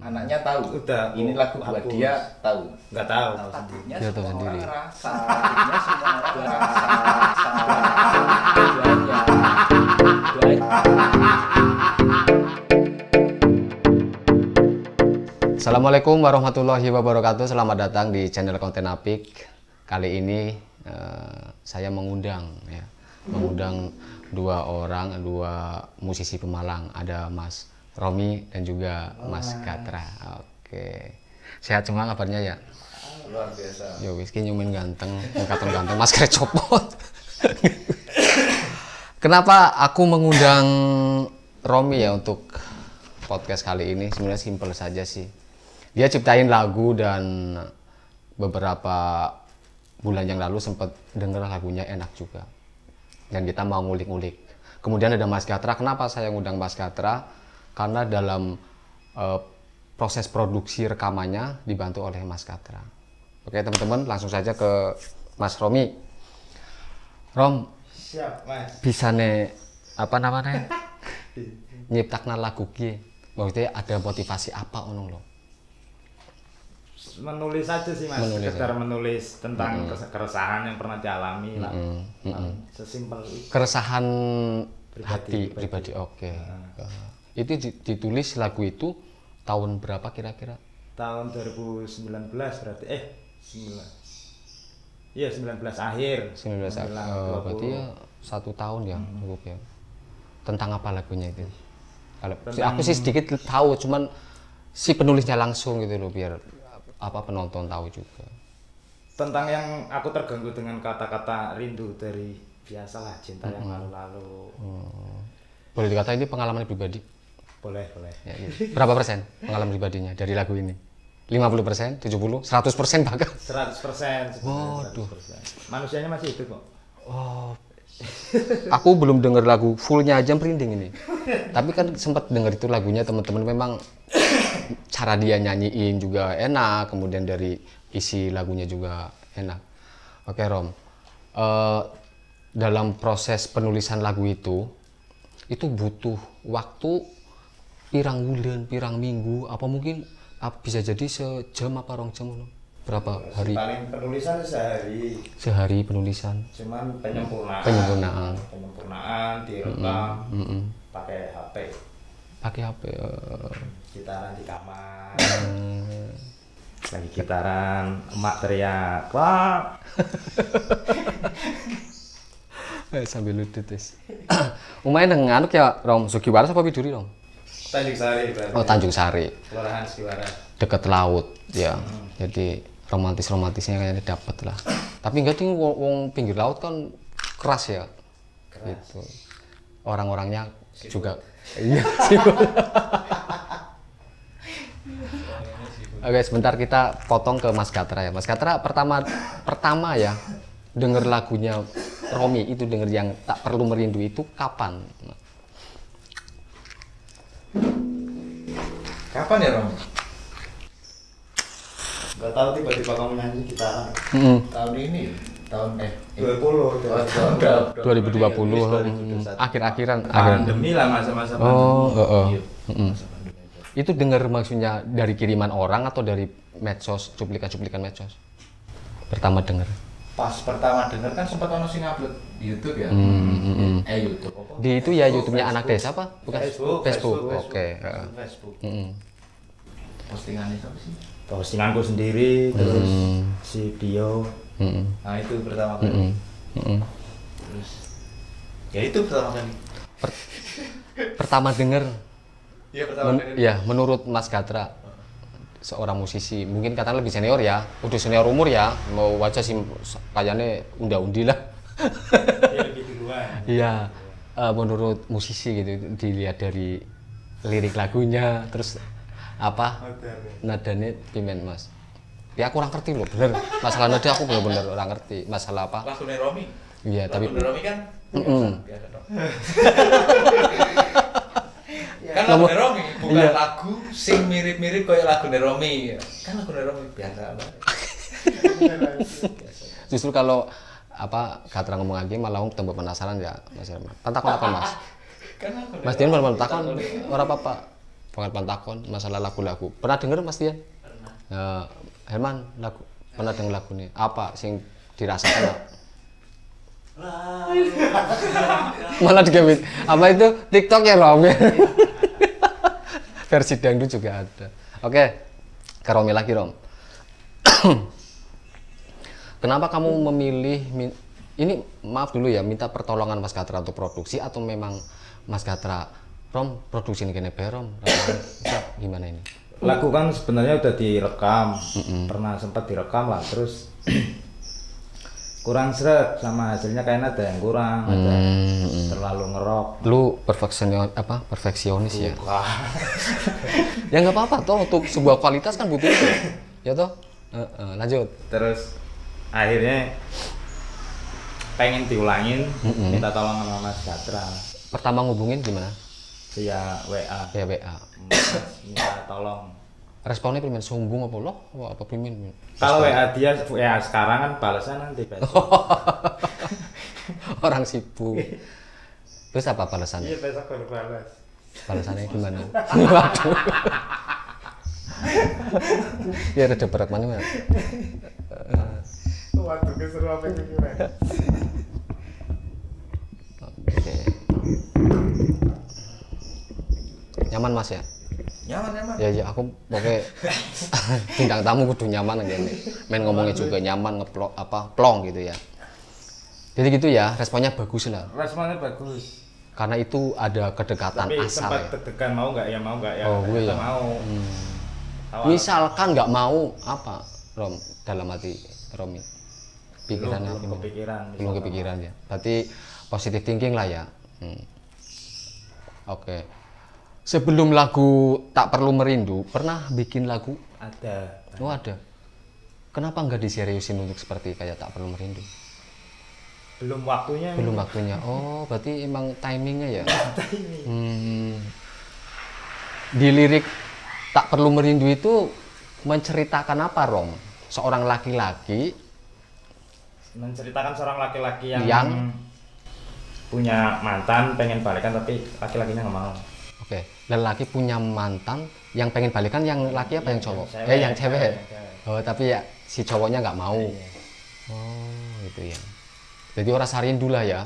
Anaknya tahu. Udah. Ini lagu buat hapus. dia tahu. Nggak tahu. Takutnya Dia tahu semua sendiri. orang ngerasa. Takutnya semua orang ngerasa. Assalamualaikum warahmatullahi wabarakatuh. Selamat datang di channel Konten Apik. Kali ini saya mengundang dua musisi Pemalang. Ada Mas Romi dan juga Mas Gatra. Oke. Sehat semua kabarnya ya? Luar biasa. Yo wis ki nyumin ganteng, katon ganteng, masker copot. Kenapa aku mengundang Romi ya untuk podcast kali ini? Sebenarnya simpel saja sih. Dia ciptain lagu dan beberapa bulan yang lalu sempat denger lagunya enak juga. Dan kita mau ngulik-ngulik. Kemudian ada Mas Gatra. Kenapa saya ngundang Mas Gatra? Karena dalam proses produksi rekamannya dibantu oleh Mas Gatra. Oke teman-teman, langsung saja ke Mas Romi. Rom, Siap, Mas. bisa nih apa namanya nyiptakna lagu ki? Maksudnya ada motivasi apa ono lo? Menulis aja sih, Mas. Sekedar menulis tentang keresahan yang pernah dialami lah. Sesimpel itu. Keresahan Pribadi. pribadi. Oke. Itu ditulis lagu itu tahun berapa kira-kira? Tahun 2019 berarti 19 akhir 19 menjelang berarti 20. ya 1 tahun ya cukup ya. Tentang apa lagunya itu? Kalau Tentang- aku sih sedikit tahu, cuman si penulisnya langsung gitu loh, biar apa penonton tahu juga. Tentang yang aku terganggu dengan kata-kata rindu dari biasalah cinta yang lalu-lalu. Boleh dikata ini pengalaman pribadi? Boleh. Ya, gitu. Berapa persen pengalaman pribadinya dari lagu ini? 50%, 70%, 100% bahkan? 100%. Waduh. 100%. Manusianya masih hidup kok. Oh, aku belum denger lagu fullnya aja merinding ini. Tapi kan sempat denger itu lagunya teman-teman, memang cara dia nyanyiin juga enak, kemudian dari isi lagunya juga enak. Oke Rom, dalam proses penulisan lagu itu butuh waktu pirang bulan, pirang minggu, apa mungkin bisa jadi sejam apa 2 jam? Berapa hari? Paling penulisan sehari. Sehari penulisan. Cuman penyempurnaan direkam pakai HP. Pakai HP. Gitaran di kamar. Lagi gitaran, emak teriak, wah. Sambil ludut wis. Umahe nang anu ya Rom, Sugiwaras apa Widuri Rom? Tanjung Sari berarti. Oh, Tanjung Sari. Kelurahan Sugiwaras. Deket laut ya. Jadi romantisnya kayaknya dapat lah. Tapi enggak sih, wong pinggir laut kan keras ya. Gitu. Orang-orangnya juga iya sih. Oke, sebentar kita potong ke Mas Gatra ya. Mas Gatra pertama ya denger lagunya Romi itu, denger yang Tak Perlu Merindu itu kapan? Kapan ya Rom? Gak tahu tiba-tiba kamu nyanyi gitaran. Tahun ini. Tahun 20. 2020 akhir-akhiran. Pandemi lah, masa-masa pandemi. Oh, Iya. Masa pandemi itu. Itu dengar maksudnya dari kiriman orang atau dari medsos, cuplikan-cuplikan medsos? Pertama dengar. Pas pertama denger kan sempat ono sing upload di YouTube ya. YouTube apa? Di itu ya YouTube-nya anak desa apa? Bukan Facebook. Oke, Facebook. Postingannya apa sih? Postinganku sendiri, terus si Dio. Nah itu pertama kali. Terus ya itu pertama kali. Pertama dengar. Iya pertama kali. Ya, menurut Mas Gatra, seorang musisi, mungkin katanya lebih senior ya, udah senior umur ya, mau wajah sih kayaknya unda-undi lah. Dia lebih duluan. Iya, menurut musisi gitu, dilihat dari lirik lagunya, terus apa nadanya pimen Mas. Ya aku kurang ngerti loh, bener. Masalah nada aku bener-bener kurang ngerti. Masalah apa? Lagu Romi. Iya, tapi Lagu Romi kan biasa dong. Kan lagu Romi bukan lagu sing mirip-mirip kayak lagu Romi. Kan lagu Romi biasa banget. Justru kalau apa Gatra ngomong lagi malah tambah penasaran ya Mas Herman. Takon apa Mas? Kan lagu Mas Dian malah takon ora apa-apa. pengen takon masalah lagu-lagu. Pernah denger Mas Dian? Pernah. Herman pernah denger lagunya? Apa sing dirasakan? Malah digamit. Apa itu TikTok ya Rom? Versi dangdut juga ada. Oke, ke Romi lagi Rom. Kenapa kamu memilih ini maaf dulu ya, minta pertolongan Mas Gatra untuk produksi atau memang Mas Gatra Rom produksi ini kene Rom? Gimana ini? Lagu kan sebenarnya udah direkam, pernah sempat direkam lah, terus kurang seret sama hasilnya, kayaknya ada yang kurang, ada terlalu ngerok. Lu perfeksionis ya? Ya nggak apa-apa toh, untuk sebuah kualitas kan butuh itu, ya toh. Lanjut. Terus akhirnya pengen diulangin, minta tolong sama Mas Gatra. Pertama ngubungin gimana? Via WA. Via WA. Minta tolong. Responnya primen sombong apa loh? Apa primen? Kalau WA dia ya sekarang kan balasan nanti besok. Orang sibuk. Terus apa balasannya? Iya besok baru balas. Balasannya gimana? Waduh. Ya ada berat mana? Waduh keseru apa itu gimana? Oke. Nyaman Mas ya? Nyaman. Ya aku pokoknya bintang tamu kudu nyaman aja nih. Main ngomongnya juga nyaman plong gitu ya. Jadi gitu ya, responnya bagus lah. Responnya bagus. Karena itu ada kedekatan tapi asal sempat ya. deg-degan mau nggak ya Oh gue ya. Mau. Misalkan nggak mau apa Rom dalam hati Romi? Pikiran belum kepikiran. Belum kepikiran ya. Berarti positive thinking lah ya. Oke. Sebelum lagu Tak Perlu Merindu, pernah bikin lagu? Ada. Oh ada. Kenapa nggak diseriusin untuk seperti kayak Tak Perlu Merindu? Belum waktunya. Belum waktunya. Oh, berarti emang timingnya ya? Di lirik Tak Perlu Merindu itu menceritakan apa, Rom? Seorang laki-laki menceritakan seorang laki-laki yang punya mantan, pengen balikan tapi laki-lakinya nggak mau. Oke, lelaki punya mantan yang pengen balikan, yang laki apa yang cowok? Yang cewek. Oh, tapi ya si cowoknya nggak mau. Oh, gitu ya. Jadi orang sarindu lah ya.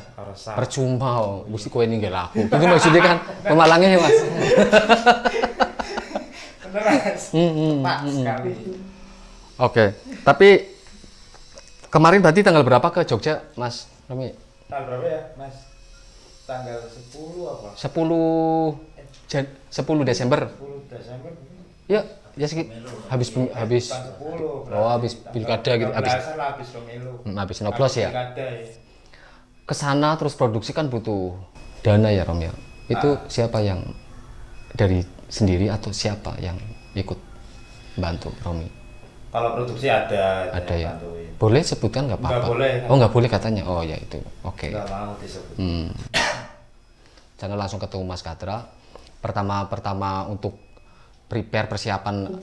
Percuma, mesti kowe ninggal aku. Itu maksudnya kan pemalangnya ya, Mas. Bener, Mas. Pas sekali. Oke, tapi kemarin berarti tanggal berapa ke Jogja, Mas Romi? Tanggal berapa ya, Mas? Tanggal 10 apa? 10 Desember. 10 Desember. Ya, ya habis 10. Oh, habis pilkada gitu. Habis pemilu. Habis nyoblos ya. Pilkada ya. Kesana terus produksi kan butuh dana ya, Rom ya. Itu siapa yang dari sendiri atau siapa yang ikut bantu Romi? Kalau produksi ada ya. Bantuin. Boleh sebutkan nggak apa-apa? Nggak boleh. Oh, nggak boleh katanya. Oh ya itu. Oke. Nggak mau disebut. Jangan langsung ketemu Mas Gatra. Pertama untuk prepare persiapan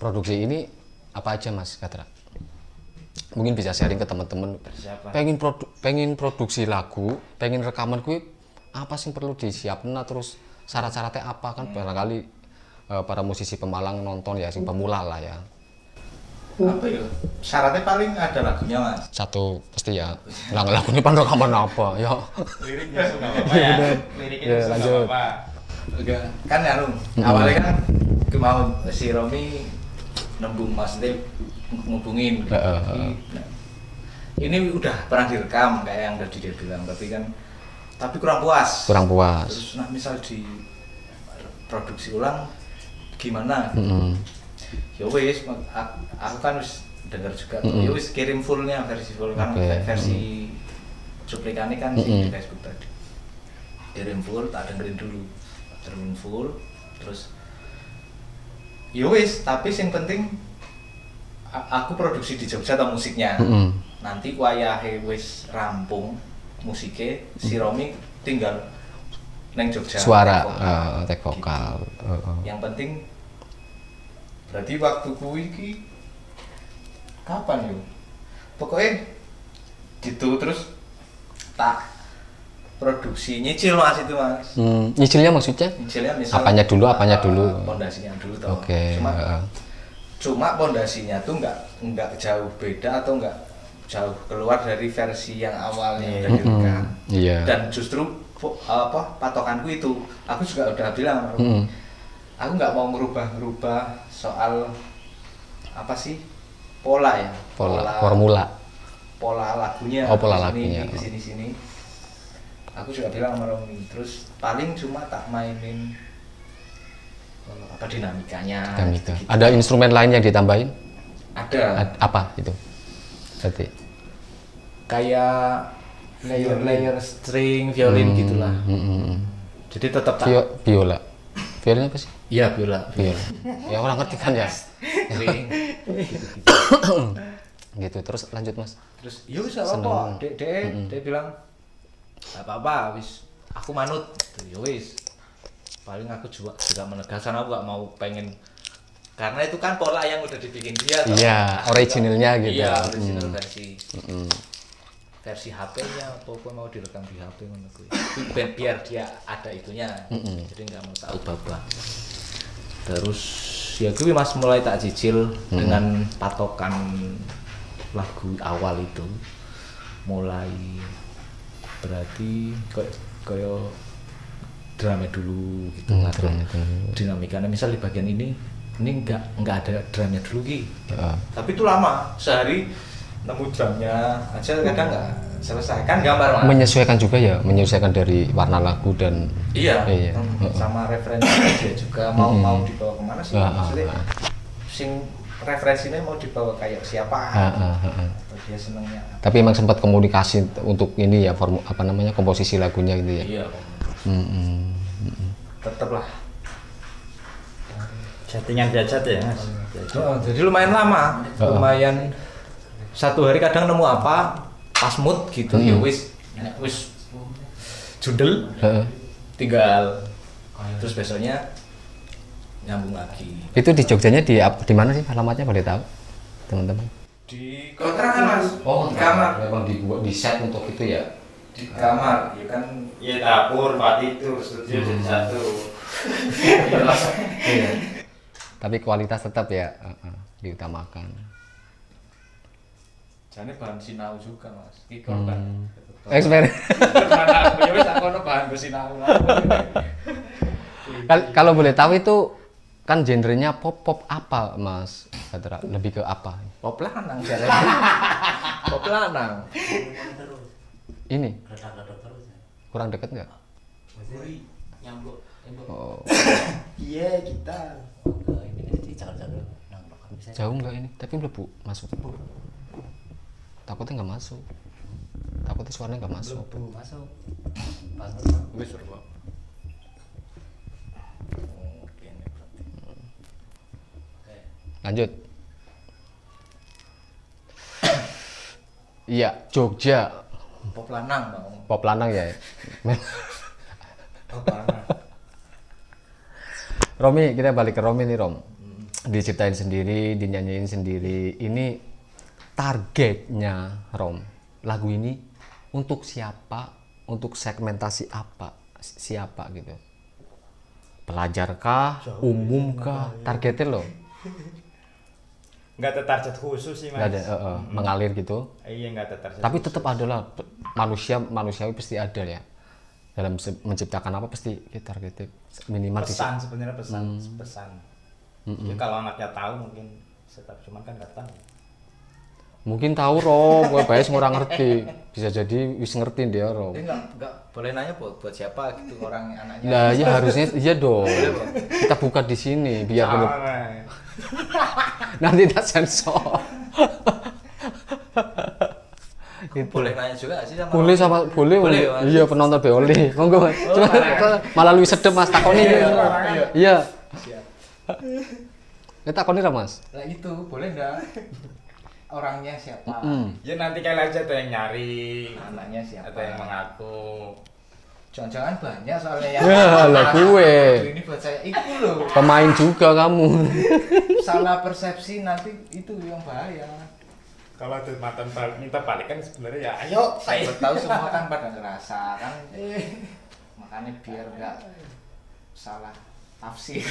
produksi ini apa aja Mas Gatra? Mungkin bisa sharing ke teman-teman. Pengen produksi lagu, pengen rekaman gue apa sih perlu disiapin, terus syarat-syaratnya apa kan barangkali para musisi Pemalang nonton ya sing pemula lah ya. Apa ya? Syaratnya paling ada lagunya Mas. Satu pasti ya. Lagunya pan rekaman apa ya? Liriknya suka apa ya? Liriknya suka lanjut. apa? Enggak, kan ya awalnya kan mau si Romi nembung Mas Tip ngubungin. Ini udah pernah direkam kayak yang tadi dia bilang, tapi kurang puas. Terus misal di produksi ulang gimana? Ya wis, aku kan wis dengar juga. Ya wis kirim fullnya, versi full kan, versi cuplikannya kan di Facebook tadi. Kirim full, tak dengerin dulu. Terus full, terus ya wis, tapi yang penting aku produksi di Jogja atau musiknya. Nanti wayahe wis rampung musiknya, si Romi tinggal neng Jogja. Suara, tek vokal. Gitu. Yang penting berarti waktu kuwi iki kapan yo? Pokoknya gitu, terus tak produksi nyicil mas itu mas. Nyicilnya maksudnya? Nyicilnya misal apanya dulu? Pondasinya dulu toh. Oke. Cuma pondasinya tuh nggak jauh beda atau nggak jauh keluar dari versi yang awalnya udah direkam. Iya. Dan justru patokanku itu, aku juga udah bilang, aku nggak mau merubah soal apa sih pola lagunya. Pola lagunya. Di sini. Aku juga bilang sama Romi, terus paling cuma tak mainin dinamikanya. Gitu. Ada instrumen lain yang ditambahin? Ada. Apa itu? Berarti kayak layer string violin gitulah. Jadi tetap biola. Violin apa sih? Iya, biola. Ya orang ngerti kan ya. Gitu. Terus lanjut mas. Terus ya wis apa? Dia bilang apa-apa wis aku manut. Ya wis. Paling aku juga menegaskan aku gak mau pengen karena itu kan pola yang udah dibikin dia. Iya, originalnya gitu. Iya, original versi HP-nya ataupun mau direkam di HP ngono kuwi. Biar dia ada itunya. Jadi nggak mau tahu baba. Terus ya kuwi Mas mulai tak cicil dengan patokan lagu awal itu. Mulai berarti kayak drama dulu gitu dinamikanya misal di bagian ini nggak ada drumnya dulu Ki. Tapi itu lama, sehari nemu drumnya aja kadang nggak selesai kan gambar Mas. Menyesuaikan juga ya, menyesuaikan dari warna lagu dan sama referensi dia juga mau dibawa kemana sih maksudnya sing referensinya mau dibawa kayak siapa atau dia senengnya tapi emang sempat komunikasi untuk ini ya komposisi lagunya gitu ya. Iya. Tetep lah settingan biasa ya mas. Jadi lumayan lama, lumayan satu hari kadang nemu apa pas mood gitu ya wis judul tinggal terus besoknya nyambung lagi. Itu di Jogjanya di mana sih alamatnya boleh tahu teman-teman? Di kontrakan Mas. Di kamar. Memang di set untuk itu ya. Di kamar, ya kan. Iya dapur, tempat itu, studio jadi satu. Iya. Tapi kualitas tetap ya diutamakan. Jane bahan sinau juga Mas. Iki korban. Eksperimen. Ya wis aku ono bahan sinau. Kalau boleh tahu itu kan genrenya pop apa Mas Badra? Lebih ke apa? Pop lanang jarene. Pop lanang. Ini kurang dekat nggak? Oh. Iya kita. Jauh nggak ini? Tapi mlebu masuk. Takutnya nggak masuk. Takutnya suaranya nggak masuk. Masuk. Wis berapa? Lanjut. Iya, Jogja. Pop lanang, Bang. Pop lanang ya. Pop lanang. Romi, kita balik ke Romi nih, Rom. Diciptain sendiri, dinyanyiin sendiri. Ini targetnya, Rom. Lagu ini untuk siapa? Untuk segmentasi apa? Siapa gitu? Pelajar kah? Umum kah? Targetnya loh. Nggak ada target khusus sih mas. Nggak ada, mengalir gitu. Iya nggak ada target. Tapi khusus. tetap ada lah manusiawi pasti ada ya. Dalam menciptakan apa pasti kita targetnya minimal pesan sebenarnya pesan. Ya, kalau anaknya tahu mungkin tetap cuman kan nggak tahu. Mungkin tahu Rom, gue bahas orang ngerti. Bisa jadi wis ngerti dia Rom. Dia nggak boleh nanya buat siapa gitu orang anaknya. Nah ya harusnya iya dong. Kita buka di sini biar nanti tak sensor. Boleh nanya juga nggak sih sama boleh sama boleh iya penonton boleh monggo cuma malah lebih sedep Mas takoni iya ya takoni lah Mas lah itu boleh nggak orangnya siapa ya nanti kalian aja ada yang nyari anaknya siapa ada yang mengaku jangan-jangan banyak soalnya yang ya lah gue ini buat saya itu loh pemain juga kamu salah persepsi nanti itu yang bahaya Kalau ada mantan minta balik kan sebenarnya ya ayo. Saya tahu semua kan pada ngerasa kan. Makanya biar nggak salah tafsir.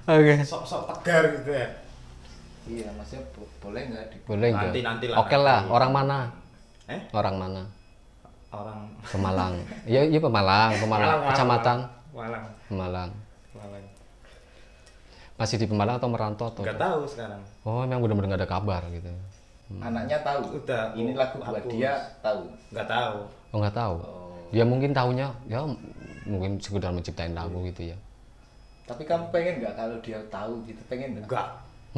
Oke. Sok-sok tegar gitu ya. Iya, maksudnya boleh nggak di Boleh nggak? Nanti lah. Oke lah, orang mana? Orang mana? Orang Pemalang. Iya, iya Pemalang, kecamatan Malang. Pemalang. Masih di Pemalang atau merantau atau? Nggak tahu sekarang. Oh, memang benar-benar nggak ada kabar gitu. Anaknya tahu. Udah. Ini lagu buat dia tahu. Nggak tahu. Oh, nggak tahu. Dia mungkin tahunya ya mungkin sekedar menciptain lagu gitu ya. Tapi kamu pengen nggak kalau dia tahu gitu? Pengen nggak?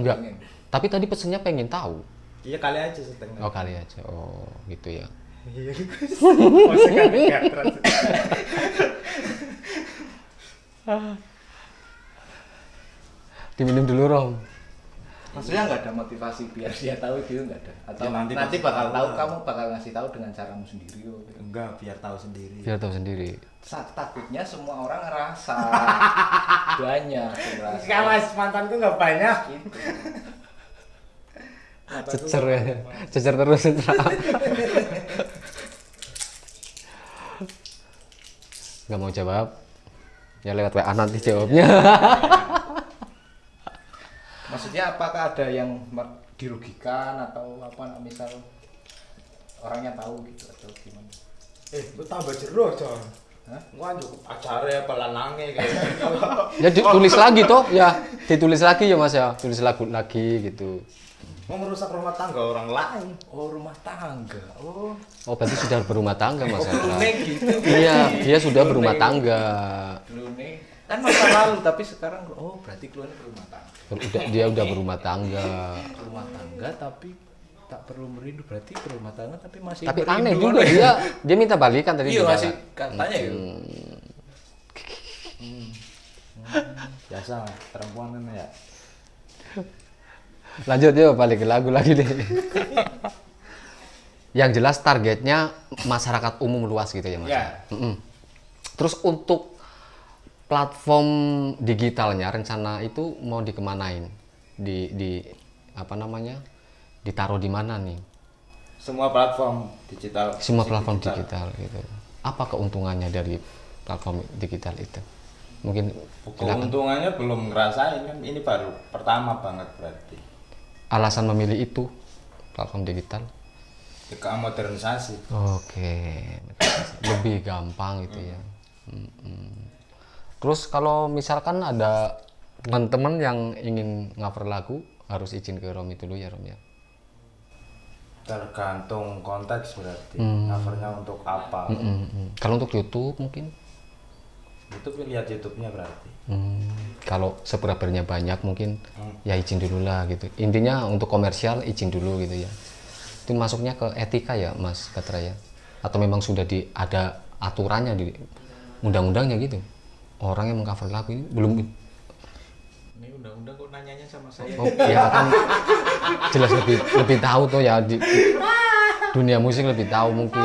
Enggak. Pengen. Tapi tadi pesennya pengen tahu. Iya kali aja setengah. Oh, kali aja. Oh, gitu ya. Iya. Maksudnya nggak terus. Diminum dulu, Rom. Maksudnya nggak ada motivasi biar dia tahu gitu nggak ada? Atau Ya, nanti bakal tahu, kamu bakal ngasih tahu dengan caramu sendiri loh. Enggak, biar tahu sendiri. Biar tahu sendiri. Takutnya semua orang ngerasa banyak ngerasa. Enggak mas, mantanku nggak banyak. Gitu. Cecer ya. Cecer terus. Nggak mau jawab. Ya lewat WA nanti jawabnya. Maksudnya apakah ada yang dirugikan atau apa misal orangnya tahu gitu atau gimana? Lu tambah jero Jon. Hah? Gua cukup acara pelanange kayak gitu. Ya ditulis lagi toh, ya ditulis lagi ya Mas ya, tulis lagu lagi gitu. Mau merusak rumah tangga orang lain. Oh, rumah tangga. Oh. Oh, berarti sudah berumah tangga Mas. Gitu. Iya, dia sudah berumah tangga. Klune kan masa lalu tapi sekarang berarti Klune berumah tangga. Dia udah berumah tangga. Rumah tangga tapi tak perlu merindu, berarti berumah tangga tapi masih Tapi merindu. aneh juga dia minta balikan tadi. Iya juga. masih katanya gitu. Biasa perempuan kan ya. Lanjut yuk, balik ke lagu lagi deh. Yang jelas targetnya masyarakat umum luas gitu ya Mas. Ya. Terus untuk platform digitalnya rencana itu mau dikemanain? Di apa namanya? Ditaruh di mana nih? Semua platform digital. Semua platform digital gitu. Apa keuntungannya dari platform digital itu? Mungkin Keuntungannya belum ngerasain kan, ini baru pertama banget berarti. alasan memilih itu platform digital? Ke modernisasi. Oke, lebih gampang gitu ya. Terus kalau misalkan ada teman-teman yang ingin cover lagu harus izin ke Romi dulu ya Rom ya? Tergantung konteks berarti. Covernya untuk apa? Kalau untuk YouTube mungkin? Itu lihat YouTube-nya berarti. Kalau subscribernya banyak mungkin ya izin dulu lah gitu. Intinya untuk komersial izin dulu gitu ya. Itu masuknya ke etika ya Mas Gatra ya? Atau memang sudah ada aturannya di undang-undangnya gitu? Orang yang mengcover lagu ini belum. Ini undang-undang kok nanyanya sama saya. Oh ya kan jelas lebih tahu tuh ya di dunia musik lebih tahu mungkin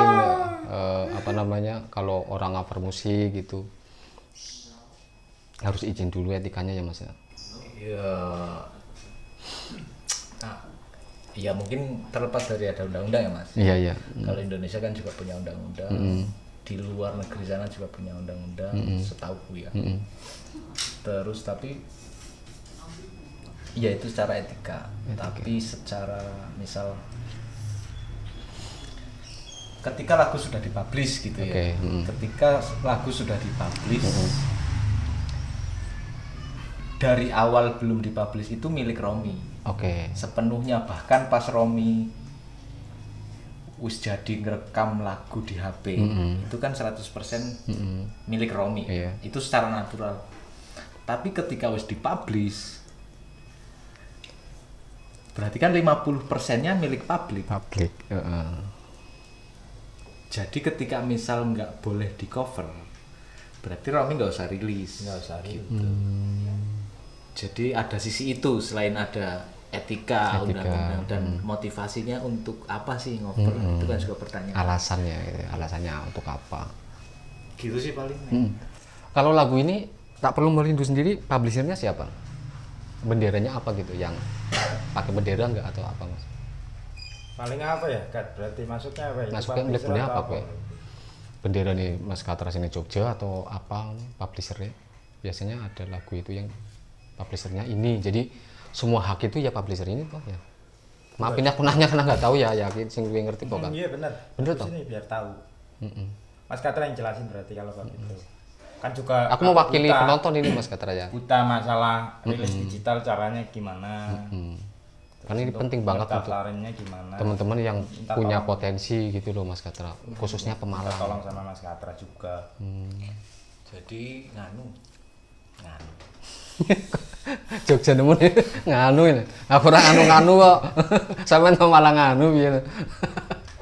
apa namanya kalau orang cover musik gitu harus izin dulu etikanya ya Mas ya. Iya. Nah, ya mungkin terlepas dari ada undang-undang ya Mas. Iya iya. Kalau Indonesia kan juga punya undang-undang. Di luar negeri sana juga punya undang-undang. Setauku ya. Terus tapi ya itu secara etika. Tapi secara misal ketika lagu sudah dipublish gitu ya. Ketika lagu sudah dipublish dari awal belum dipublish itu milik Romi. Sepenuhnya, bahkan pas Romi wis jadi ngerekam lagu di HP itu kan 100% milik Romi. Itu secara natural. Tapi ketika wis dipublish berarti kan 50%-nya milik publik. Jadi ketika misal nggak boleh di cover berarti Romi nggak usah rilis. Gitu. Jadi ada sisi itu selain ada etika. Undang-undang dan motivasinya untuk apa sih ngoper itu kan juga pertanyaan. Alasannya untuk apa? Gitu sih paling. Kalau lagu ini tak perlu merindu sendiri, publishernya siapa? benderanya apa gitu, yang pakai bendera nggak atau apa Mas? Paling apa ya, Kat? Berarti masuknya apa ya? Masuknya bendera apa Pak? Bendera nih Mas Katra sini Jogja atau apa publishernya? Biasanya ada lagu itu yang publishernya ini, jadi semua hak itu ya publisher ini toh ya. Maaf ini aku nanya karena nggak tahu ya, yakin sing gue ngerti kok kan. Iya benar. Bener toh? Sini biar tahu. Mas Katra yang jelasin berarti kalau begitu. Kan juga aku mewakili penonton ini Mas Katra ya. Buta masalah rilis digital caranya gimana. Karena ini penting banget untuk teman-teman yang punya potensi gitu loh Mas Katra, khususnya pemalang. Tolong sama Mas Katra juga. Jadi nganu. Jogja nemu nih nganu ini. Aku orang nganu kok. Sampeyan malah nganu piye.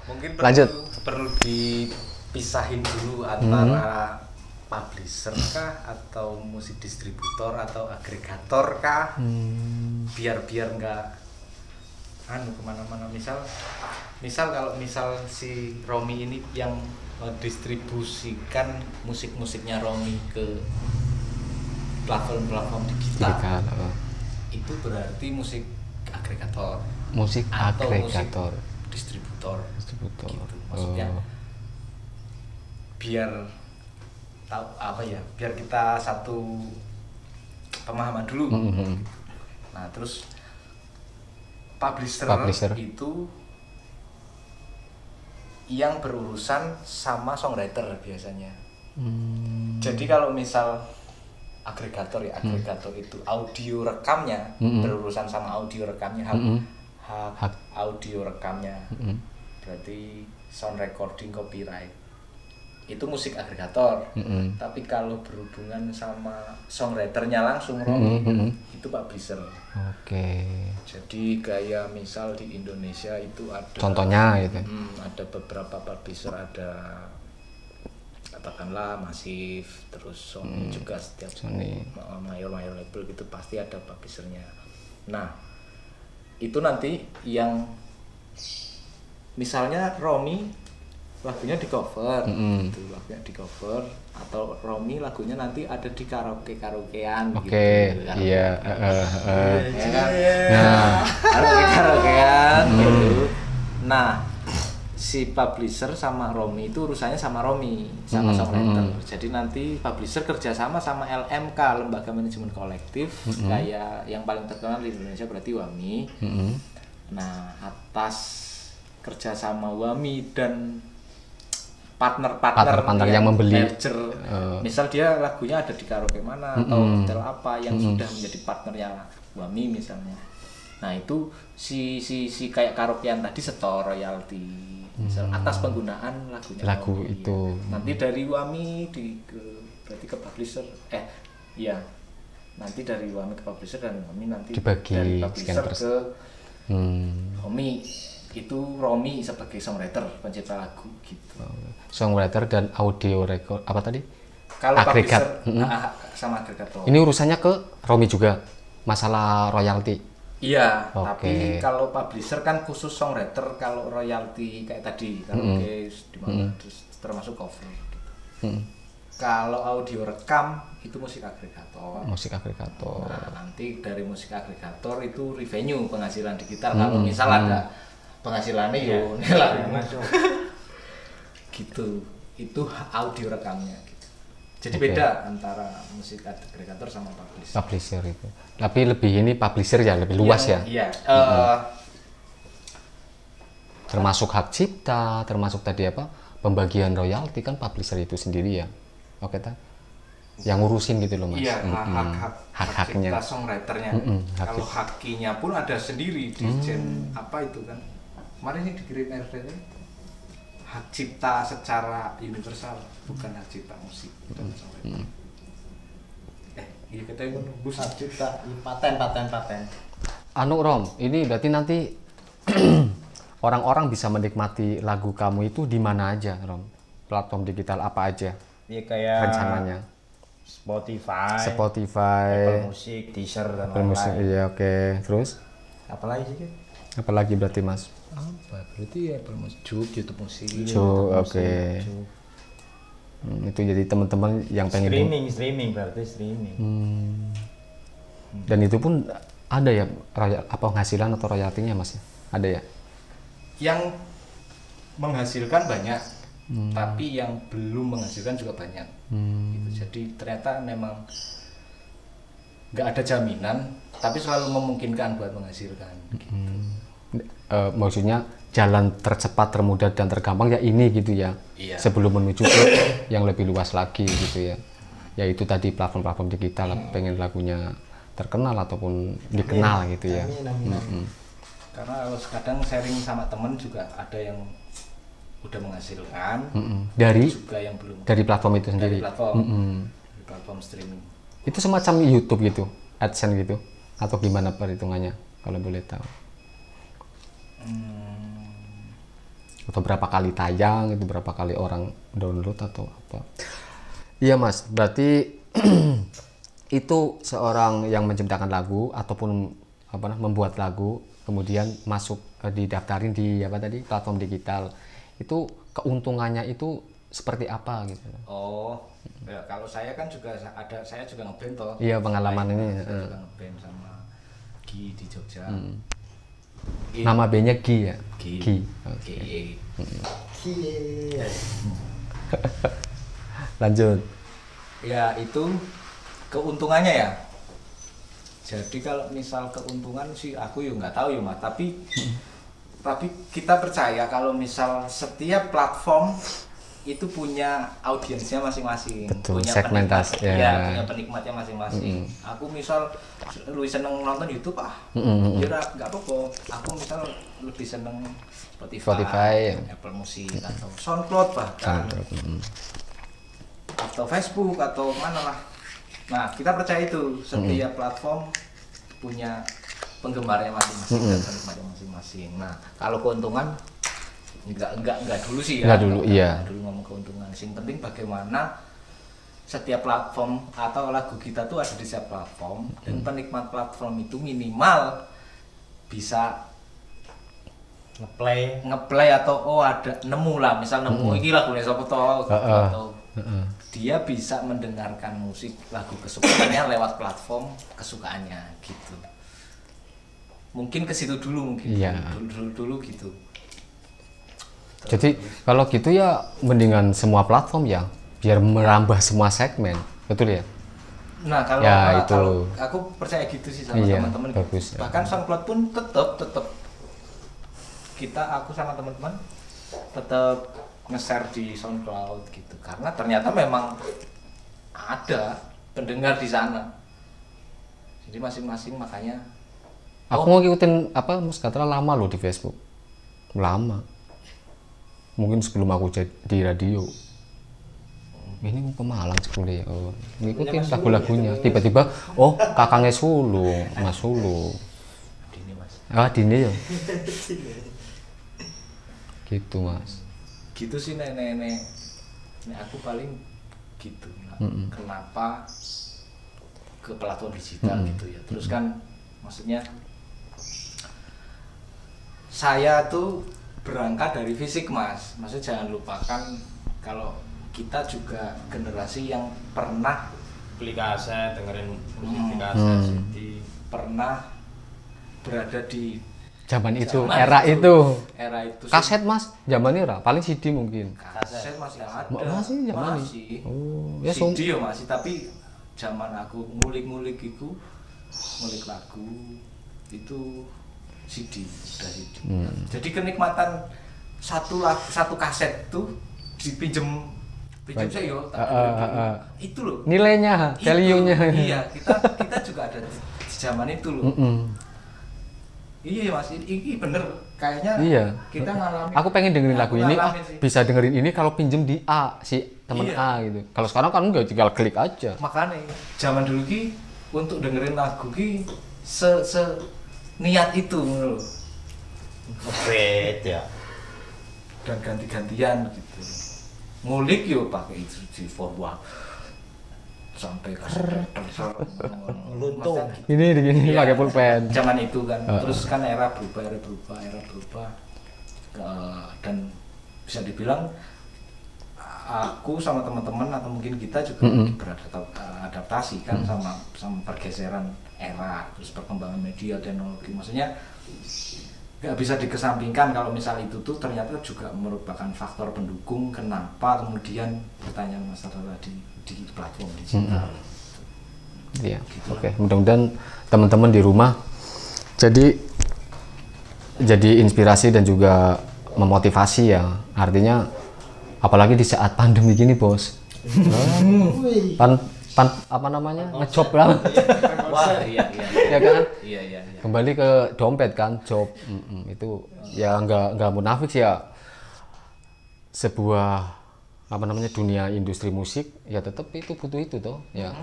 Mungkin lanjut. Perlu dipisahin dulu antara publisher kah atau musik distributor atau agregator kah, biar nggak kemana-mana. Misal kalau si Romi ini yang mendistribusikan musik-musiknya Romi ke platform digital, itu berarti musik agregator atau agregator, musik distributor. Gitu. Maksudnya biar tahu apa ya, biar kita satu pemahaman dulu. Nah terus publisher itu yang berurusan sama songwriter biasanya. Jadi kalau misal agregator itu audio rekamnya, berurusan sama audio rekamnya, hak audio rekamnya, berarti sound recording, copyright, itu musik agregator. Tapi kalau berhubungan sama songwriternya langsung Romi, itu publisher. Jadi kayak misal di Indonesia itu ada contohnya itu. Ada beberapa publisher, ada katakanlah Masif, terus Sony juga, setiap mayor label gitu pasti ada publishernya. Nah itu nanti yang misalnya Romi lagunya di cover, gitu, lagunya di cover, atau Romi lagunya nanti ada di karaokean, gitu. Iya. Karaokean, gitu. Nah, si publisher sama Romi itu urusannya sama Romi, sama songwriter. Jadi nanti publisher kerjasama sama LMK, Lembaga Manajemen Kolektif, kayak yang paling terkenal di Indonesia berarti WAMI. Nah, atas kerjasama WAMI dan partner yang membeli merger, misal dia lagunya ada di karaoke mana atau hotel apa yang sudah menjadi partnernya WAMI misalnya. Nah itu si kayak karaokean tadi setor royalti misal atas penggunaan lagunya lagu WAMI. itu. Nanti dari WAMI berarti ke publisher, nanti dari WAMI ke publisher dan WAMI nanti dibagi dari publisher ke Romi. Itu Romi sebagai songwriter, pencipta lagu gitu. Songwriter dan audio record apa tadi? Kalau agregat sama agregator. Ini urusannya ke Romi juga masalah royalti. Iya, tapi kalau publisher kan khusus songwriter, kalau royalti kayak tadi karaoke di mana terus termasuk cover gitu. Kalau audio rekam itu musik agregator. Nah, nanti dari musik agregator itu revenue, penghasilan digital. Kalau misal ada penghasilannya masuk. Gitu. Itu audio rekamnya gitu. Jadi beda antara musik agregator sama publisher itu. Tapi lebih ini publisher ya, lebih luas ya. Iya. Termasuk hak cipta, termasuk tadi apa? Pembagian royalti kan publisher itu sendiri ya. Yang ngurusin gitu loh Mas. Iya, hak-haknya songwriternya. Kalau hakinya pun ada sendiri di apa itu kan. Kemarin ini dikirim RT-nya hak cipta secara universal, bukan hak cipta musik. Iya kita yang menunggu hak cipta, paten. Rom, ini berarti nanti orang-orang bisa menikmati lagu kamu itu di mana aja, Rom? Platform digital apa aja? Iya kayak rencananya. Spotify, Apple Music, Deezer dan lain-lain. Iya, oke. Terus? Apalagi sih? Apalagi berarti Mas? Apa? Berarti ya Apple Music, YouTube Musik. Oke. Itu jadi teman-teman yang pengen streaming berarti streaming. Dan itu pun ada ya penghasilan atau royaltinya Mas? Ada ya? Yang menghasilkan banyak, tapi yang belum menghasilkan juga banyak. Gitu. Jadi ternyata memang nggak ada jaminan, tapi selalu memungkinkan buat menghasilkan. Gitu. Maksudnya jalan tercepat, termudah dan tergampang ya ini gitu ya. Iya. Sebelum menuju ke yang lebih luas lagi gitu ya. Yaitu tadi platform-platform digital, pengen lagunya terkenal ataupun dikenal gitu ya. Karena kadang sharing sama temen juga ada yang udah menghasilkan, dari juga yang belum. dari platform itu sendiri. Dari platform, dari platform streaming. Itu semacam YouTube gitu, AdSense gitu, atau gimana perhitungannya kalau boleh tahu? Atau berapa kali tayang, itu berapa kali orang download atau apa? Iya Mas, berarti itu seorang yang menciptakan lagu ataupun membuat lagu, kemudian masuk didaftarin di platform digital, itu keuntungannya itu seperti apa gitu? Oh, ya, kalau saya kan juga saya juga ngeband toh. Iya, pengalaman ini. Saya juga ngeband sama Gi di Jogja. Nama bandnya Gi ya? Gi. Oke. Gi. Lanjut. Ya itu keuntungannya ya. Jadi kalau misal keuntungan sih aku ya nggak tahu ya Mas, tapi kita percaya kalau misal setiap platform itu punya audiensnya masing-masing. Betul, punya segmentasi penikmat, ya. Punya penikmatnya masing-masing. Aku misal lebih seneng nonton YouTube ya nggak apa-apa. Aku misal lebih seneng Spotify, Apple Music atau SoundCloud bahkan. Atau Facebook atau mana lah. Nah, kita percaya itu setiap platform punya penggemarnya masing-masing dan penikmatnya masing-masing. Nah, kalau keuntungan enggak dulu sih ya. Enggak dulu ngomong keuntungan. Yang penting bagaimana setiap platform atau lagu kita tuh ada di setiap platform dan penikmat platform itu minimal bisa ngeplay atau ada nemu lah, misal nemu ini lagunya siapa toh atau dia bisa mendengarkan musik lagu kesukaannya lewat platform kesukaannya gitu. Mungkin ke situ dulu dulu gitu. Jadi kalau gitu ya mendingan semua platform ya, biar merambah semua segmen, betul ya? Nah kalau ya, kalau aku percaya gitu sih sama teman-teman. Bagus. Gitu. Bahkan SoundCloud pun tetap aku sama teman-teman tetap nge-share di SoundCloud gitu, karena ternyata memang ada pendengar di sana. Jadi masing-masing makanya. Aku mau ngikutin Mas Gatra lama loh di Facebook, lama. Mungkin sebelum aku jadi di radio. Ini mau ke Malang sebenarnya. Ngikutin lagu-lagunya. Tiba-tiba, kakangnya sulung, Mas Sulung. Dini Mas. Dini ya. Gitu Mas. Gitu sih nenek aku paling gitu. Kenapa ke platform digital gitu ya. Terus kan maksudnya saya tuh berangkat dari fisik Mas. Maksudnya jangan lupakan kalau kita juga generasi yang pernah beli kaset, dengerin musik di kaset, CD, pernah berada di zaman itu, era itu. Kaset sih. Mas, zaman ini paling CD mungkin. Kaset masih ada. Masih zaman ini. Ya CD ya masih, tapi zaman aku ngulik-ngulik itu, ngulik lagu itu CD, udah CD. Jadi kenikmatan satu kaset tuh dipinjem saya yo, itu loh. Nilainya, value-nya. Iya, kita juga ada di zaman itu loh. Iya Mas, ini bener kayaknya. Iya. Kita ngalamin. Aku pengen dengerin lagu ini, bisa dengerin ini kalau pinjem di A si temen A gitu. Kalau sekarang kan enggak, tinggal klik aja. Makanya zaman dulu ki untuk dengerin lagu ki niat itu loh. Ngebet ya. Dan ganti-gantian gitu. Ngulik yo pakai itu di forward sampai luntung. Ini pakai pulpen. Zaman itu kan, terus kan era berubah, dan bisa dibilang aku sama teman-teman atau mungkin kita juga lagi beradaptasi kan sama pergeseran era, terus perkembangan media, teknologi. Maksudnya nggak bisa dikesampingkan kalau misal itu tuh ternyata juga merupakan faktor pendukung kenapa kemudian pertanyaan masalah di platform digital. Iya. Gitu. Oke, mudah-mudahan teman-teman di rumah jadi inspirasi dan juga memotivasi ya. Artinya apalagi di saat pandemi gini, Bos. Apa namanya? Ngejob lah. Wah, iya. Ya kan? Iya. Kembali ke dompet kan, job. Itu ya nggak munafik sih ya. Sebuah apa namanya dunia industri musik ya tetap itu butuh itu toh ya,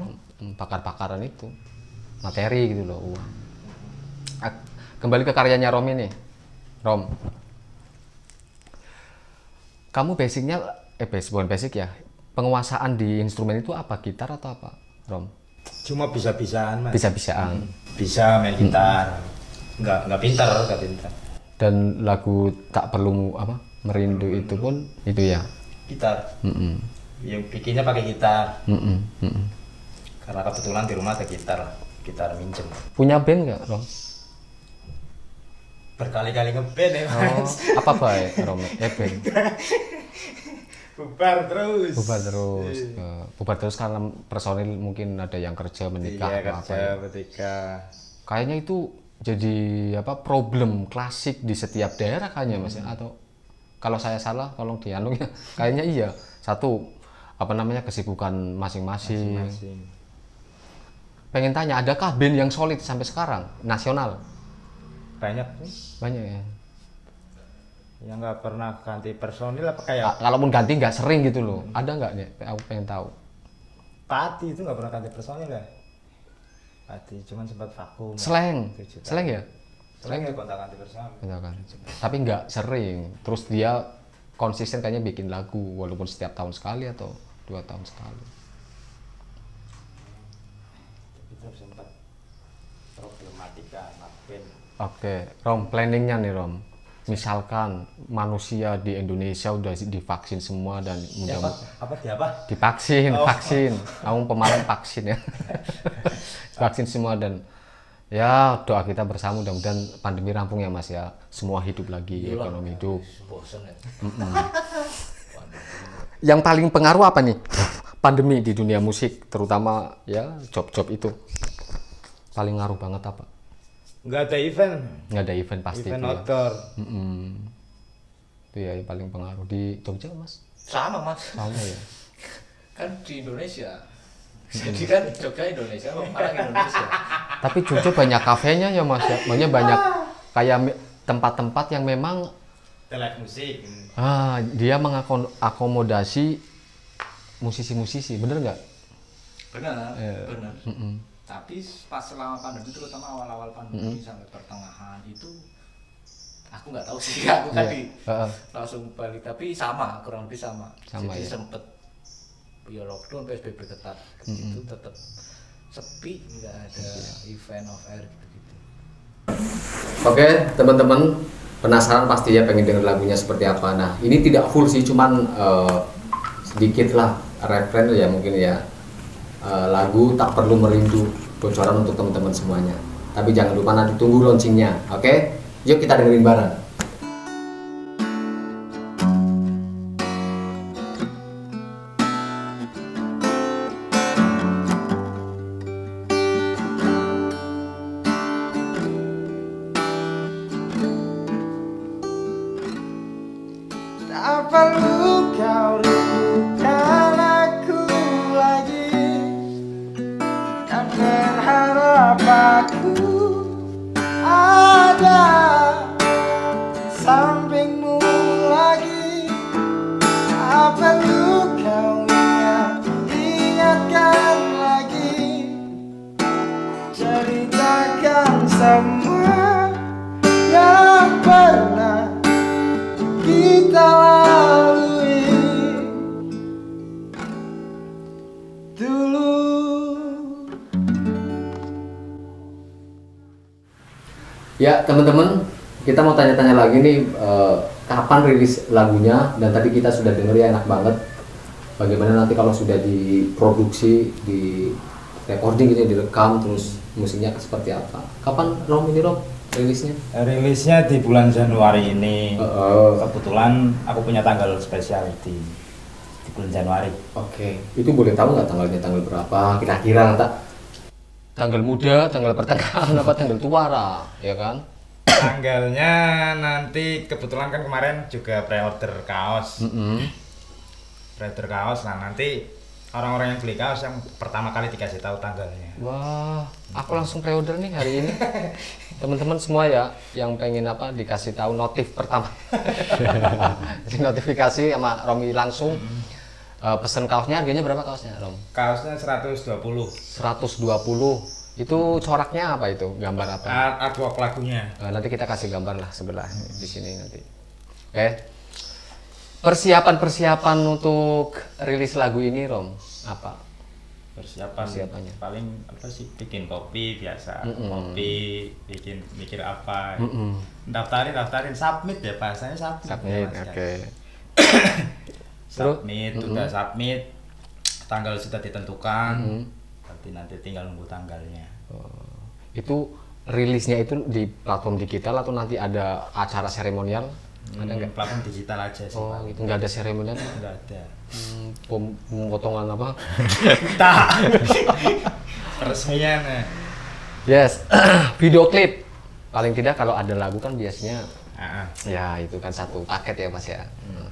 pakar-pakaran itu materi gitu loh, uang. Kembali ke karyanya Rom ini, Rom. Kamu basicnya, bukan basic ya, penguasaan di instrumen itu apa, gitar atau apa, Rom? Cuma bisa-bisaan, Mas. Bisa-bisaan. Bisa main gitar. Nggak pintar. Dan lagu Tak Perlu Merindu itu pun itu ya. Gitar. Yang bikinnya pakai gitar. Karena kebetulan di rumah ada gitar minjem. Punya band nggak, Rom? Berkali-kali ngeband ya, Mas. Apa baik, Rom? Band. Bubar terus. Bubar terus karena personil mungkin ada yang kerja menikah atau apa ya. Kayaknya itu jadi problem klasik di setiap daerah kayaknya, Mas. Atau kalau saya salah tolong dianu ya. Kayaknya iya. Satu kesibukan masing-masing. Pengen tanya, adakah band yang solid sampai sekarang nasional? Banyak ya. Yang nggak pernah ganti personil apa kayak? Kalaupun ganti nggak sering gitu loh. Ada nggak nih? Aku pengen tahu. Pati itu nggak pernah ganti personil ya? Pati cuman sempat vakum. Slang ya? Slang ya kontak-ganti personil. Tapi nggak sering. Terus dia konsisten kayaknya bikin lagu walaupun setiap tahun sekali atau 2 tahun sekali. Itu sempat problematika band. Oke, Rom, planningnya nih Rom. Misalkan manusia di Indonesia udah divaksin semua dan divaksin, vaksin. Kamu pemain vaksin ya. Vaksin semua dan ya doa kita bersama mudah-mudahan pandemi rampung ya Mas ya. Semua hidup lagi, ekonomi hidup. Yang paling pengaruh apa nih? Pandemi di dunia musik terutama ya job-job itu. Paling ngaruh banget apa? Nggak ada event pasti. Event outdoor. Itu ya yang paling pengaruh di Jogja, Mas. Sama ya. Kan di Indonesia. Jadi kan Jogja Indonesia, Malang Indonesia. Tapi Jogja banyak kafenya ya Mas ya. Banyak kayak tempat-tempat yang memang live musik. Dia mengakomodasi musisi-musisi, bener nggak? Benar. Tapi pas selama pandemi, terutama awal-awal pandemi sampai pertengahan itu aku nggak tahu sih, aku kan langsung balik, tapi kurang lebih sama. Jadi ya? Sempet ya lockdown, PSBB ketat itu tetap sepi, nggak ada event of air gitu. Oke, teman-teman penasaran pasti ya pengen denger lagunya seperti apa. Nah ini tidak full sih, cuman sedikit lah referen ya mungkin ya. Lagu Tak Perlu Merindu, bocoran untuk teman-teman semuanya. Tapi jangan lupa nanti tunggu launchingnya, oke? Yuk kita dengerin bareng. Tak perlu kau rindukan aku lagi, dan berharap aku ada sampingmu lagi. Tak perlu kau ingatkan lagi, ceritakan semua yang pernah kita lalui dulu. Ya teman-teman, kita mau tanya-tanya lagi nih, kapan rilis lagunya? Dan tadi kita sudah denger ya, enak banget. bagaimana nanti kalau sudah diproduksi, di recording gitu, direkam, terus musiknya seperti apa? Kapan Rom ini Rom rilisnya? Rilisnya di bulan Januari ini. Kebetulan aku punya tanggal spesial di bulan Januari. Oke. Itu boleh tahu nggak tanggalnya, tanggal berapa? Kira-kira tak? Tanggal muda, tanggal pertengahan, apa tanggal tua, ya kan? Tanggalnya nanti kebetulan kan kemarin juga pre-order kaos. Pre-order kaos, nah nanti orang-orang yang beli kaos yang pertama kali dikasih tahu tanggalnya. Wah, aku langsung pre-order nih hari ini. Teman-teman semua ya yang pengen apa dikasih tahu notif pertama. Jadi notifikasi sama Romi langsung. Pesen kaosnya, harganya berapa kaosnya, Rom? Kaosnya 120. 120. Itu coraknya apa itu? Gambar apa? Artwork lagunya. Nanti kita kasih gambar lah sebelah di sini nanti. Oke. Persiapan Untuk rilis lagu ini, Rom, apa? Persiapannya paling apa sih, bikin kopi biasa. Kopi, mikir apa. Daftarin, submit ya, bahasanya submit. Oke. Submit, udah submit, tanggal sudah ditentukan, nanti tinggal nunggu tanggalnya. Itu rilisnya itu di platform digital atau nanti ada acara seremonial? Ada nggak? Platform digital aja sih. Oh, gitu, nggak ada seremonial? Nggak ada. Pemotongan apa? Tak. Peresmian. Yes. Video klip. Paling tidak kalau ada lagu kan biasanya ya itu kan satu paket ya Mas ya.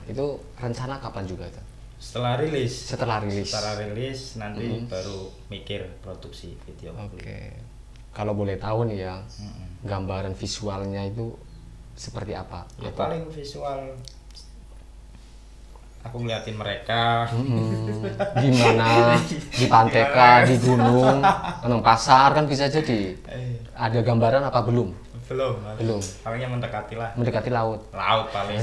Itu rencana kapan juga itu? Setelah rilis. Setelah rilis nanti baru mikir produksi video. Oke. Kalau boleh tahu nih ya, gambaran visualnya itu seperti apa? Ya paling visual aku ngeliatin mereka gimana di pantai kah, di gunung, Gunung Pasar kan bisa jadi. Ada gambaran apa belum? Belum. Palingnya mendekati laut paling.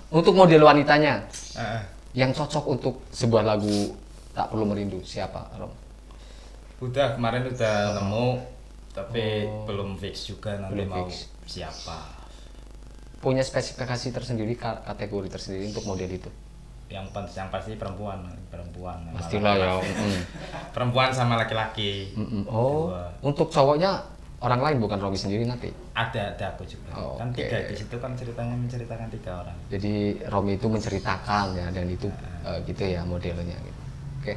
Untuk model wanitanya yang cocok untuk sebuah lagu Tak Perlu Merindu siapa, Rom? Kemarin udah nemu, tapi belum fix juga nanti mau siapa. Punya spesifikasi tersendiri, kategori tersendiri untuk model itu? Yang pasti perempuan. Pastilah ya. Perempuan sama laki-laki. Untuk cowoknya orang lain bukan Romi sendiri nanti? Ada aku juga. Kan 3 di situ kan menceritakan 3 orang. Jadi Romi itu menceritakan ya, dan itu gitu ya modelnya gitu. Oke.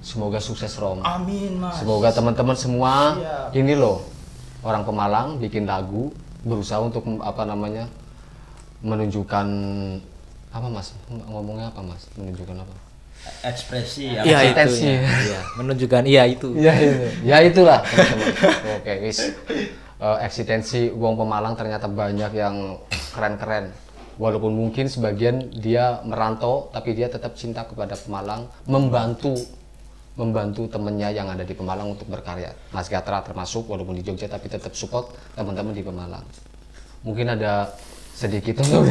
Semoga sukses Rom. Amin Mas. Semoga teman-teman semua ini loh, orang Pemalang bikin lagu, berusaha untuk menunjukkan apa Mas? Ngomongnya apa Mas? Menunjukkan apa? Ekspresi. Iya itu. Iya. Menunjukkan itu. Ya itulah teman-teman. Oke guys. Eksistensi wong Pemalang ternyata banyak yang keren-keren. Walaupun mungkin sebagian dia merantau, tapi dia tetap cinta kepada Pemalang, membantu temennya yang ada di Pemalang untuk berkarya. Mas Gatra termasuk, walaupun di Jogja tapi tetap support teman-teman di Pemalang. Mungkin ada sedikit untuk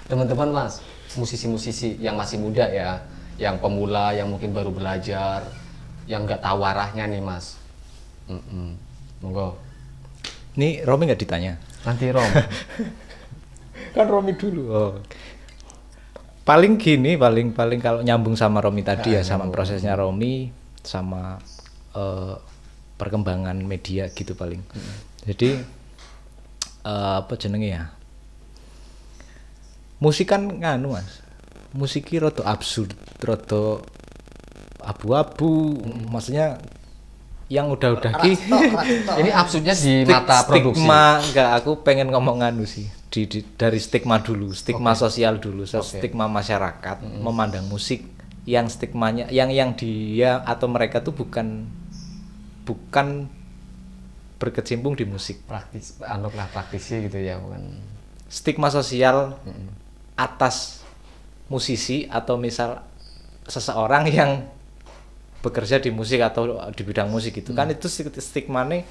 teman-teman Mas, musisi-musisi yang masih muda ya, yang pemula, yang mungkin baru belajar, yang nggak tahu arahnya nih Mas. Monggo. Ini Romi nggak ditanya? Nanti Rom. Kan Romi dulu. Paling kalau nyambung sama Romi tadi ya, sama prosesnya Romi, sama perkembangan media gitu paling. Jadi apa jenenge ya? Musik kan nganu Mas. Musik ki rada absurd, rada abu-abu, maksudnya yang udah ki. Ini absurdnya di mata produksi. Stigma, enggak, aku pengen ngomong nganu sih. Dari stigma dulu, stigma sosial dulu, stigma masyarakat memandang musik yang stigmanya yang dia atau mereka tuh bukan berkecimpung di musik. Praktisi gitu ya, bukan. Stigma sosial atas musisi atau misal seseorang yang bekerja di musik atau di bidang musik itu kan itu stigmanya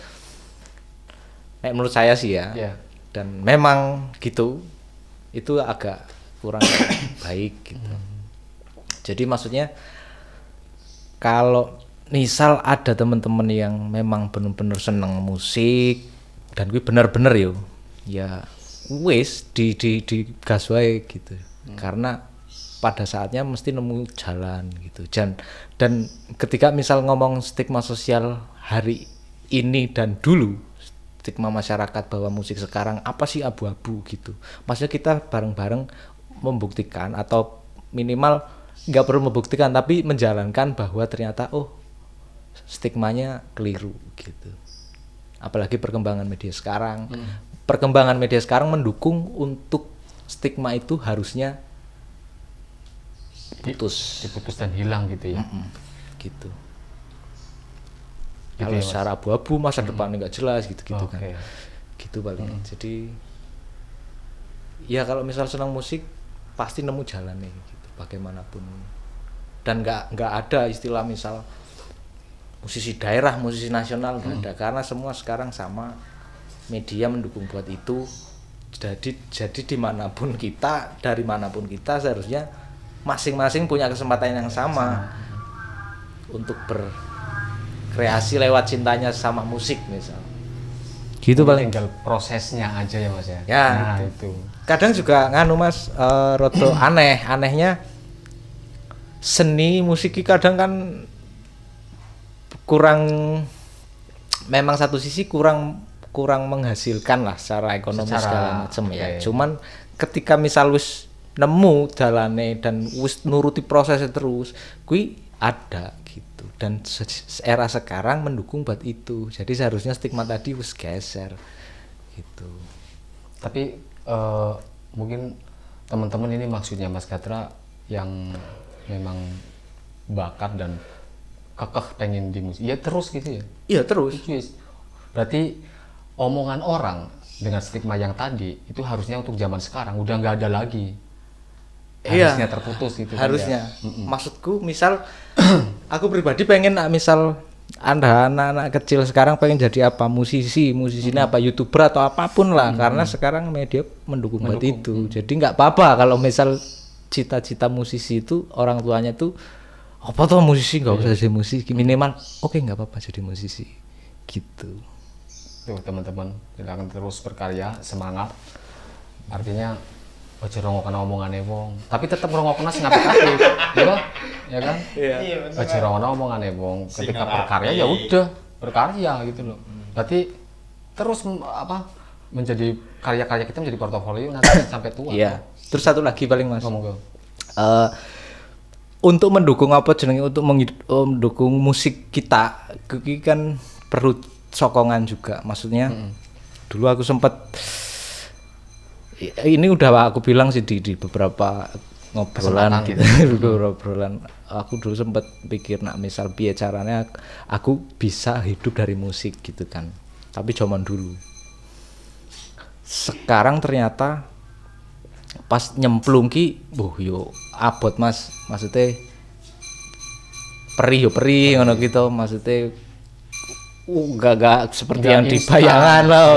menurut saya sih ya. Dan memang gitu, itu agak kurang baik gitu. Jadi maksudnya kalau misal ada teman-teman yang memang benar-benar seneng musik dan gue bener-bener ya wis di gas wae gitu. karena pada saatnya mesti nemu jalan gitu. Dan ketika misal ngomong stigma sosial hari ini dan dulu, stigma masyarakat bahwa musik sekarang apa sih abu-abu gitu, maksudnya kita bareng-bareng membuktikan atau minimal nggak perlu membuktikan tapi menjalankan bahwa ternyata stigmanya keliru gitu. Apalagi perkembangan media sekarang. Perkembangan media sekarang mendukung untuk stigma itu harusnya diputus dan hilang gitu ya. Gitu. Kalau ya, secara abu-abu masa depannya nggak jelas gitu-gitu kan. Gitu paling. Jadi ya kalau misal senang musik pasti nemu jalannya gitu bagaimanapun. Dan nggak ada istilah misal musisi daerah, musisi nasional, nggak ada, karena semua sekarang sama, media mendukung buat itu. Jadi dimanapun kita, dari manapun kita seharusnya masing-masing punya kesempatan yang sama untuk berkreasi lewat cintanya sama musik misal. Gitu paling. Tinggal prosesnya aja ya Mas ya. Ya. Nah, itu. Kadang juga nganu Mas, roto anehnya seni musik kadang kan kurang, memang satu sisi kurang menghasilkan lah secara ekonomi segala macam ya. Cuman ketika misal wis nemu jalane dan wis nuruti prosesnya terus, kui ada gitu. Dan era sekarang mendukung buat itu. Jadi seharusnya stigma tadi wis geser gitu. Tapi mungkin teman-teman ini maksudnya Mas Gatra yang memang bakat dan kekeh pengen di musik, ya terus gitu ya? Iya terus. Berarti omongan orang dengan stigma yang tadi itu harusnya untuk zaman sekarang udah nggak ada lagi. Harusnya terputus gitu. Harusnya. Kan, ya? Maksudku misal aku pribadi pengen misal anak-anak kecil sekarang pengen jadi apa, musisinya apa, YouTuber atau apapun lah, karena sekarang media mendukung buat itu. Jadi nggak apa-apa kalau misal cita-cita musisi itu orang tuanya tuh apa tuh musisi, nggak usah jadi musisi, minimal nggak apa-apa jadi musisi gitu. Tuh teman-teman, silakan terus berkarya, semangat. Artinya ojo rongokna omongane wong, tapi tetep ngrungokna sing apik-apik. Ya kan? Iya. Ojo rongokna omongane wong, ketika berkarya ya udah berkarya gitu loh. Berarti terus menjadi karya-karya kita menjadi portofolio nanti sampai tua. Iya. Terus satu lagi paling Mas. Untuk mendukung untuk mendukung musik kita kan perlu sokongan juga. Maksudnya dulu aku sempat, ini udah aku bilang sih di beberapa ngobrolan gitu. Obrolan aku dulu sempat pikir misal piye caranya aku bisa hidup dari musik gitu kan. Tapi zaman dulu. Sekarang ternyata pas nyemplung yo abot Mas, maksudnya perih ngono gitu, maksudnya gak seperti yang dibayangkan loh.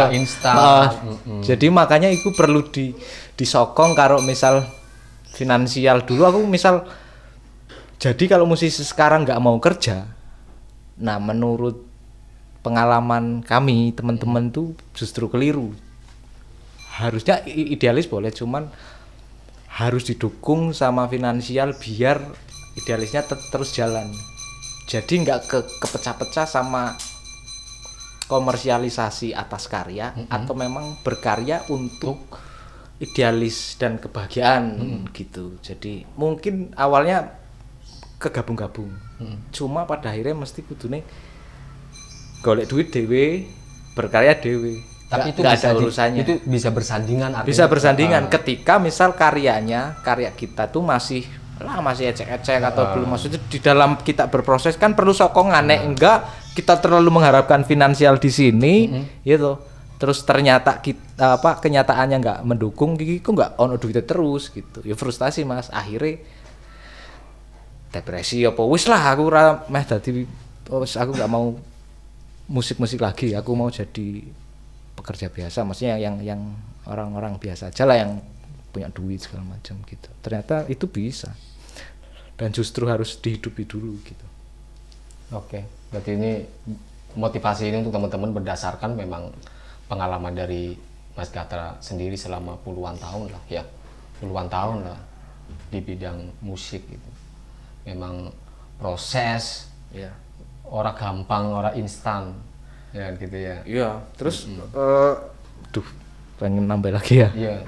Jadi makanya itu perlu disokong karo misal finansial. Dulu aku misal, jadi kalau musisi sekarang nggak mau kerja, nah menurut pengalaman kami teman-teman tuh justru keliru. Harusnya idealis boleh, cuman harus didukung sama finansial biar idealisnya terus jalan. Jadi nggak kepecah-pecah sama komersialisasi atas karya, atau memang berkarya untuk idealis dan kebahagiaan gitu. Jadi mungkin awalnya kegabung-gabung, cuma pada akhirnya mesti kudune golek duit dewe, berkarya dewe. Tapi itu bisa ada urusannya. Itu bisa bersandingan. Bisa bersandingan ketika misal karya kita tuh masih ecek-ecek atau belum, maksudnya di dalam kita berproses kan perlu sokongan. Enggak kita terlalu mengharapkan finansial di sini gitu. Terus ternyata kita kenyataannya nggak mendukung, kok nggak ono duitnya terus gitu. Ya frustasi Mas, akhirnya depresi apa wis lah aku meh dadi aku nggak mau musik lagi, aku mau jadi pekerja biasa, maksudnya yang orang-orang biasa aja lah, yang punya duit segala macam gitu. Ternyata itu bisa, dan justru harus dihidupi dulu gitu. Oke, berarti ini motivasi ini untuk teman-teman berdasarkan memang pengalaman dari Mas Gatra sendiri selama puluhan tahun lah ya, puluhan tahun lah di bidang musik gitu. Memang proses, orang gampang, orang instan, ya gitu ya. Iya, terus, pengen nambah lagi ya. Iya.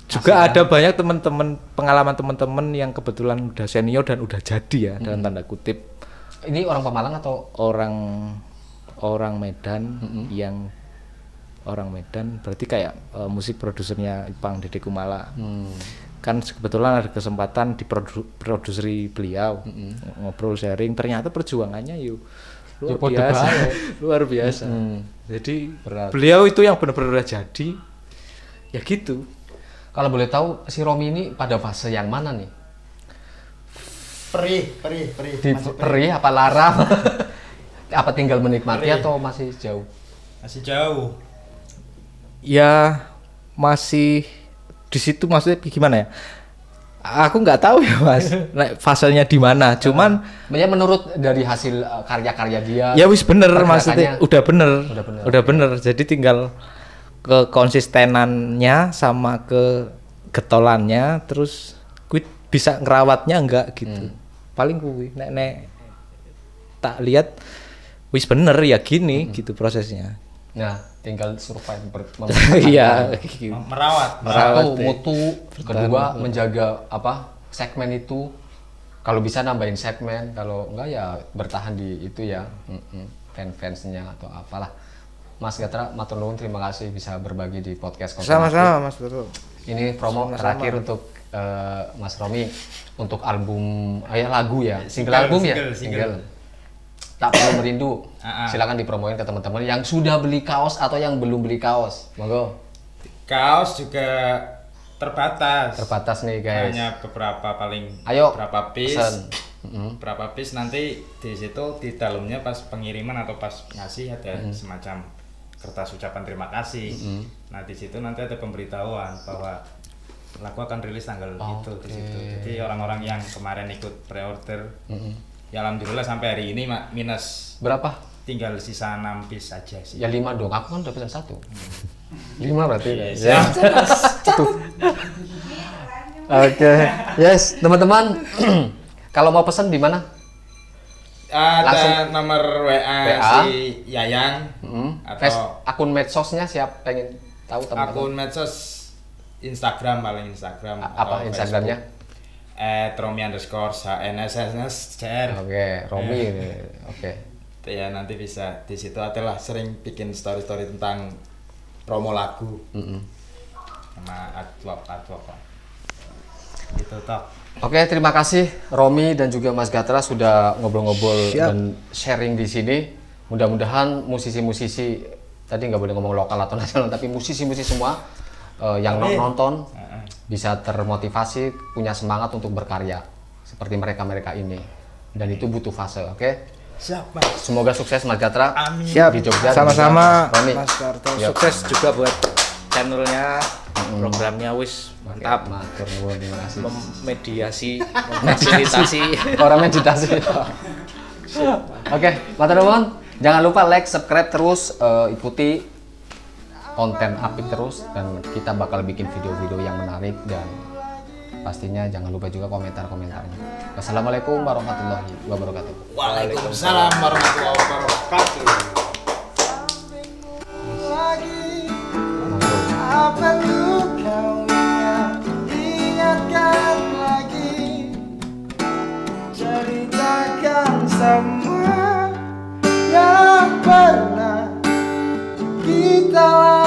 Juga ada banyak teman-teman, pengalaman teman-teman yang kebetulan udah senior dan udah jadi ya, dalam tanda kutip. Ini orang Pemalang atau orang Medan yang orang Medan berarti kayak musik produsernya Ipang Dede Kumala. Kan kebetulan ada kesempatan diproduseri beliau, ngobrol sharing, ternyata perjuangannya luar biasa. Jadi beliau itu yang benar-benar jadi ya gitu. Kalau boleh tahu si Romi ini pada fase yang mana nih? Perih apa larang? Apa tinggal menikmati atau masih jauh? Masih jauh. Ya masih di situ, maksudnya gimana ya? Aku nggak tahu ya Mas, fasenya di mana. Cuman ya menurut dari hasil karya-karya dia. Ya wis bener, maksudnya udah bener. Jadi tinggal ke konsistenannya sama ke getolannya, terus gue bisa ngerawatnya enggak gitu. Paling gue nek tak lihat wis bener ya gini gitu prosesnya. Nah, tinggal survive iya, merawat mutu, kedua menjaga segmen itu. Kalau bisa nambahin segmen, kalau enggak ya bertahan di itu ya, fans-fansnya atau apalah. Mas Gatra, matur nuwun, terima kasih bisa berbagi di podcast. Sama-sama Mas Bro. Ini promo terakhir untuk Mas Romi untuk album lagu ya, single. Tak perlu merindu. Silakan dipromoin ke teman-teman yang sudah beli kaos atau yang belum beli kaos. Monggo. Kaos juga terbatas nih guys. Hanya beberapa berapa piece. Berapa piece nanti di situ di dalamnya pas pengiriman atau pas ngasih ada semacam kertas ucapan terima kasih. Nah di situ nanti ada pemberitahuan bahwa lagu akan rilis tanggal itu di situ. Jadi orang-orang yang kemarin ikut pre-order, ya alhamdulillah sampai hari ini minus berapa? Tinggal sisa 6 piece aja sih. Ya 5 dong. Aku kan udah pesan 1. 5 berarti. Ya. Oke. Yes, teman-teman. Kalau mau pesan di mana? Ada nomor WA si Yayang atau akun medsosnya siapa pengen tahu teman-teman? Akun medsos Instagram paling Instagram. Apa Instagramnya? @romi_hnsnscr. Oke, Romi. Oke. Ya nanti bisa di situ adalah sering bikin story tentang promo lagu. Sama artwork. Gitu toh. Oke, terima kasih Romi dan juga Mas Gatra sudah ngobrol-ngobrol dan sharing di sini. Mudah-mudahan musisi-musisi, tadi nggak boleh ngomong lokal atau nasional, tapi musisi-musisi semua yang nonton bisa termotivasi, punya semangat untuk berkarya seperti mereka-mereka ini. Dan itu butuh fase, oke? Siap, Mas. Semoga sukses Mas Gatra. Amin. Siap. Di Jogja. Sama-sama Romi. Mas Karto. Sukses juga buat channelnya, programnya wis mantap. Matur nuwun, terima kasih. Memfasilitasi orang meditasi. Oke, matur nuwun. Jangan lupa like, subscribe terus, ikuti konten apik terus, dan kita bakal bikin video-video yang menarik, dan pastinya jangan lupa juga komentar-komentarnya. Wassalamualaikum warahmatullahi wabarakatuh. Waalaikumsalam warahmatullahi wabarakatuh. Apa kau ingatkan lagi, ceritakan semua yang pernah kita